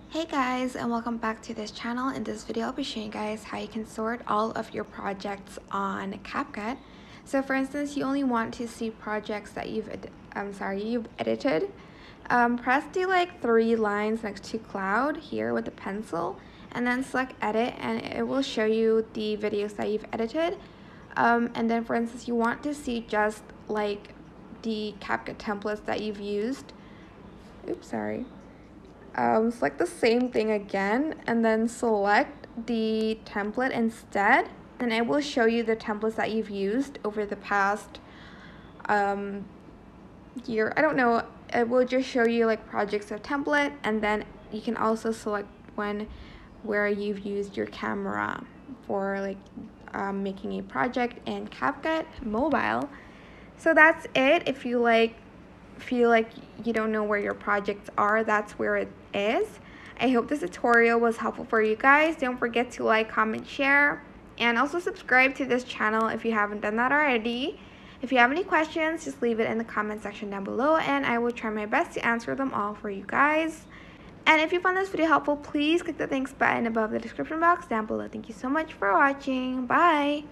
Hey guys, and welcome back to this channel. In this video I'll be showing you guys how you can sort all of your projects on CapCut. So for instance, you only want to see projects that you've edited. Press the three lines next to cloud here with the pencil and then select edit, and it will show you the videos that you've edited. And then for instance, you want to see just like the CapCut templates that you've used. Select the same thing again and then select the template instead, and it will show you the templates that you've used over the past year. I don't know, it will just show you like projects of template, and then you can also select where you've used your camera for making a project in CapCut mobile. So that's it. If you feel like you don't know where your projects are, that's where it is. I hope this tutorial was helpful for you guys. Don't forget to like, comment, share, and also subscribe to this channel if you haven't done that already. If you have any questions, just leave it in the comment section down below and I will try my best to answer them all for you guys. And if you found this video helpful, please click the thanks button above the description box down below. Thank you so much for watching. Bye!